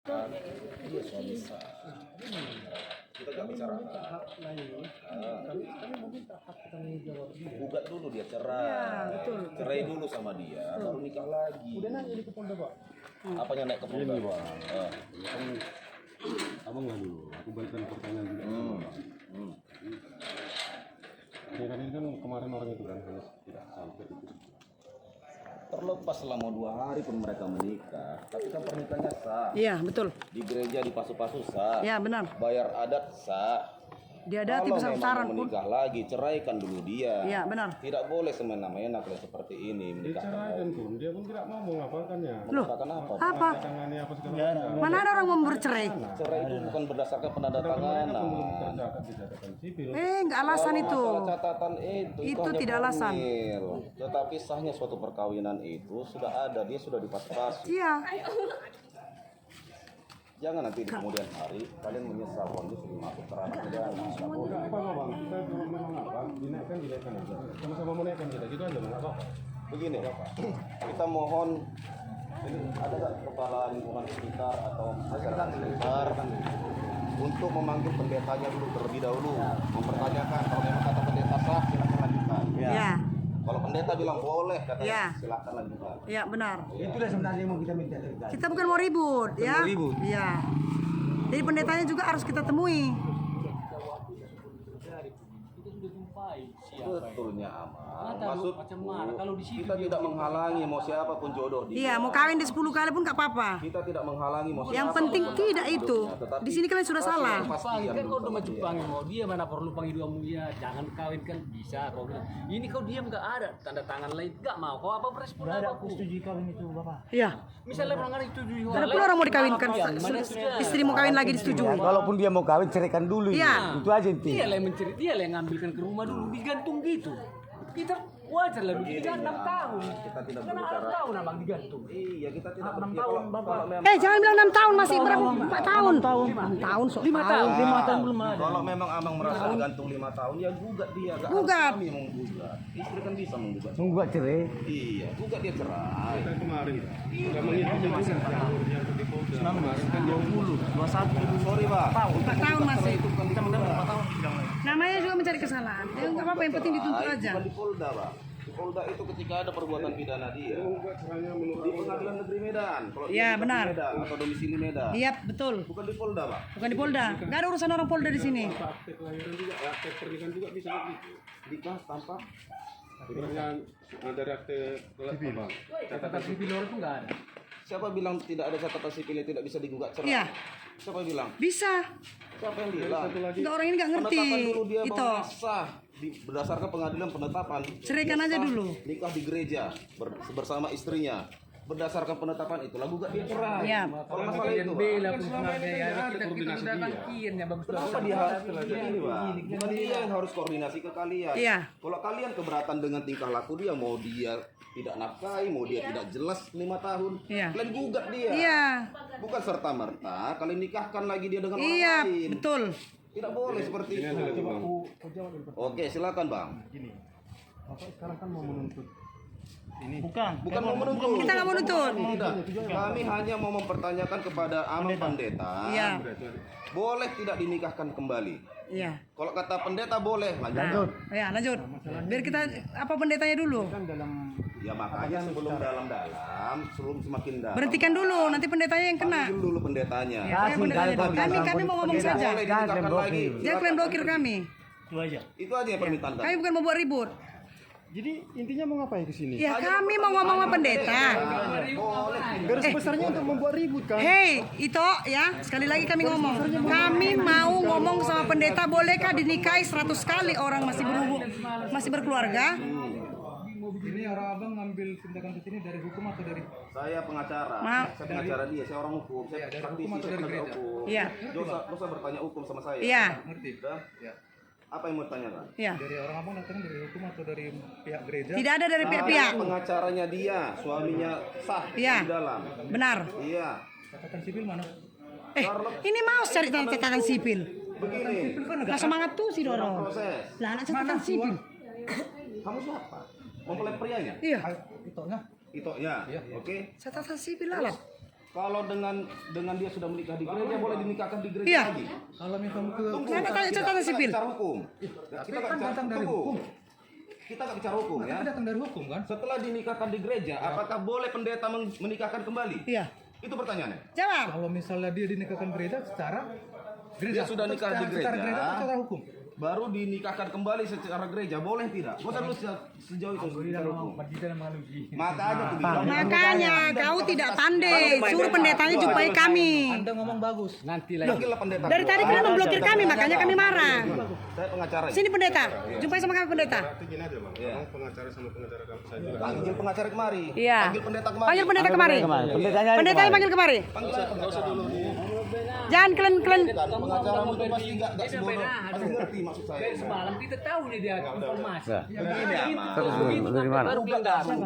Dia suami sah. Kita nggak bicara gugat dulu dia cerai. Ya, betul. Cerai dulu sama dia, baru nikah lagi. Udah nanya di Polda, Pak. Apanya naik ke Polda? Abang nggak dulu, aku balikan pertanyaan juga. Ya kan ini kan kemarin orang itu kan hanya tidak sampai itu. Terlepas selama 2 hari pun mereka menikah, tapi kan pernikahannya sah. Iya, betul. Di gereja di pasu-pasu sah. Ya, benar. Bayar adat sah. Diadati Kalau besar-besaran memang pun. menikah lagi, ceraikan dulu dia. Iya, benar. Tidak boleh semena-mena kalau seperti ini menikahkan. Diceraikan pun dia pun tidak mau mengapakannya. Loh, Mengatakan apa? apa? Tangannya apa segala macam. Mana ada orang mau bercerai? Cerai itu bukan berdasarkan penandatanganan. Catatan sipil. Enggak alasan itu. Masalah catatan itu Itu hanya tidak alasan. formil. Tetapi sahnya suatu perkawinan itu sudah ada, dia sudah dipas-pas. Iya. Jangan nanti di kemudian hari kalian menyesal kondisi sudah masuk ke ranah pidana. Enggak apa-apa bang, kita kalau memang apa, dinaikkan aja. Sama-sama menaikkan kita, gitu aja bang, apa? Begini, kita mohon ini ada nggak kepala lingkungan sekitar atau masyarakat sekitar untuk memanggil pendetanya dulu terlebih dahulu, mempertanyakan kalau memang kata pendeta sah silakan lanjutkan. Iya. Kalau pendeta bilang boleh, katanya Ya. silakan lanjutkan. Iya, benar. Itulah sebenarnya mau kita minta dari tadi. Kita bukan mau ribut, ya. mau ribut. Iya. Jadi pendetanya juga harus kita temui. Betulnya aman. Maksud macam mana kalau di situ kita tidak menghalangi mau siapapun jodoh dia. Iya, mau kawin di 10 kali pun nggak apa-apa. Kita tidak menghalangi mau Yang siapa penting pun tidak itu. tetapi Di sini kalian sudah kasih salah. kepastian kan kau dulu udah sama macam dia. panggil mau dia mana perlu panggil dua mulia jangan kawin kan bisa kau bilang ini kau diam nggak ada tanda tangan lain nggak mau kau apa respon apa aku Setuju kawin itu, Bapak. Iya. misalnya melanggar itu Ada pula orang mau dikawinkan, istri mau kawin lagi disetujui. Kalaupun dia mau kawin, ceraikan dulu. Iya. Itu aja inti. dia lah yang mencari dia lah yang ngambilkan ke rumah dulu digantung gitu kita wajar lah begitu kan 6 tahun Kita tidak kan 6 berbicara. tahun abang digantung Iya, kita tidak berbicara kalau memang Jangan bilang 6 tahun, masih berapa? 4 tahun. 6 tahun, 5 tahun 5 tahun belum ada kalau memang Amang merasa digantung 5 tahun ya gugat dia. Gak Gugat. harus kami yang menggugat. Istri kan bisa menggugat. Membuat cerai. Iya, gugat dia cerai. Kan kemarin sudah mengikuti juga yang di Polda. Kemarin kan 20. Sorry, Pak. 4 tahun masih. Itu bukan di Polda. Namanya juga mencari kesalahan. Ya enggak apa-apa, yang penting dituntut aja. Bukan di Polda, Pak. Di Polda itu ketika ada perbuatan pidana dia di Pengadilan Negeri Medan. Kalau Iya, dia benar. Medan atau domisili Medan. Iya, betul. Bukan di Polda, Pak. Bukan di Polda. Enggak ada urusan orang Polda di sini. Akte kelahiran juga, akte pernikahan juga bisa begitu. Nikah tanpa Pernikahan dari akte sipil. catatan sipil orang tuh nggak ada siapa bilang tidak ada catatan sipil yang tidak bisa digugat cerai? Iya. Siapa yang bilang? Bisa. Siapa yang bilang? Enggak, orang ini enggak ngerti. Penetapan dulu dia Itu. bahwa sah berdasarkan pengadilan penetapan. Ceraikan Dia aja sah dulu. Nikah di gereja bersama istrinya. Berdasarkan penetapan itulah gugat dia cerai. Iya. Kalau masalah itu, Pak, bela fungsionalnya ya kita udah kiannya bagus kenapa dia harus ini, Pak? Bukan dia yang harus koordinasi ke kalian. Iya. Kalau kalian keberatan dengan tingkah laku dia, mau dia tidak nafkahi, mau dia tidak jelas 5 tahun, Iya. kalian gugat dia. Iya. Bukan serta merta kalian nikahkan lagi dia dengan orang Iya, lain. betul. Tidak boleh seperti itu. Oke, silakan, Bang. Bapak sekarang kan mau menuntut ini. Bukan mau menuntut. Kita nggak mau nuntut. Tidak. Kami hanya mau mempertanyakan kepada Amang Pendeta. Iya. Boleh tidak dinikahkan kembali? Iya. Kalau kata pendeta boleh, lanjut. Ya, lanjut. Biar kita apa pendetanya dulu. Kan dalam Ya makanya sebelum dalam-dalam, sebelum semakin dalam. Berhentikan dulu, nanti pendetanya yang kena. Panggil dulu pendetanya. Ya, pendetanya dulu. Kami mau ngomong saja. Boleh dinikahkan lagi. Jangan kalian blokir kami. Itu aja yang permintaan kami. Kami bukan mau buat ribut. Jadi intinya mau ngapain ke sini? Ya, kami mau ngomong sama pendeta. Boleh. Garis besarnya untuk membuat ribut kan? Hei, itu ya, sekali lagi kami ngomong. Kami mau ngomong sama pendeta, bolehkah dinikahi 100 kali orang masih berkeluarga? Ini orang abang ngambil tindakan ke sini dari hukum atau dari Saya pengacara. Maaf. Saya pengacara dia. Saya orang hukum. Saya dari praktisi, hukum atau saya dari penegak gereja? hukum. Iya. Dosa bertanya hukum sama saya. Iya. ngerti? Sudah? Ya. Apa yang mau tanyakan? Ya. Dari orang abang datang dari hukum atau dari pihak gereja? Tidak ada dari pihak-pihak. Pengacaranya dia, suaminya sah Iya. di dalam. Benar. Iya. Catatan sipil mana? Ini mau cari catatan sipil. Begini. Nah, semangat tuh sih Dalam dorong. proses. Lah, anak catatan sipil. Kamu siapa? Mempelai prianya? Iya. Itonya. Itonya. Oke. Catatan sipil lah. Kalau dengan dia sudah menikah di gereja, boleh dinikahkan di gereja Iya. lagi. Kalau misalnya ke Tunggu, Saya tanya catatan kita sipil. bicara hukum. Kita kan datang dari tunggu. hukum. Kita nggak bicara hukum ya. Kita datang dari hukum kan? Setelah dinikahkan di gereja, apakah boleh pendeta menikahkan kembali? Iya. Itu pertanyaannya. Jawab. Kalau misalnya dia dinikahkan gereja secara Dia sudah nikah di gereja. Secara gereja atau secara hukum? Baru dinikahkan kembali secara gereja, boleh tidak? Gak usah lu sejauh itu bicara hukum. Makanya aku bilang. Makanya kau tidak pandai. Suruh pendetanya jumpai kami. Anda ngomong bagus. Nanti lagi. Panggillah pendeta. Dari tadi kalian memblokir kami, makanya kami marah. Saya pengacara. Sini pendeta, jumpai sama kami pendeta. Panggil pengacara kemari. Iya. Panggil pendeta kemari. Panggil pendeta kemari. Pendetanya panggil kemari. Jangan kalian Pengacara itu pasti nggak sebodoh. Pasti ngerti maksud saya. Semalam kita tahu nih dia informasi. Begini, Amal. Baru bilang dah, bukan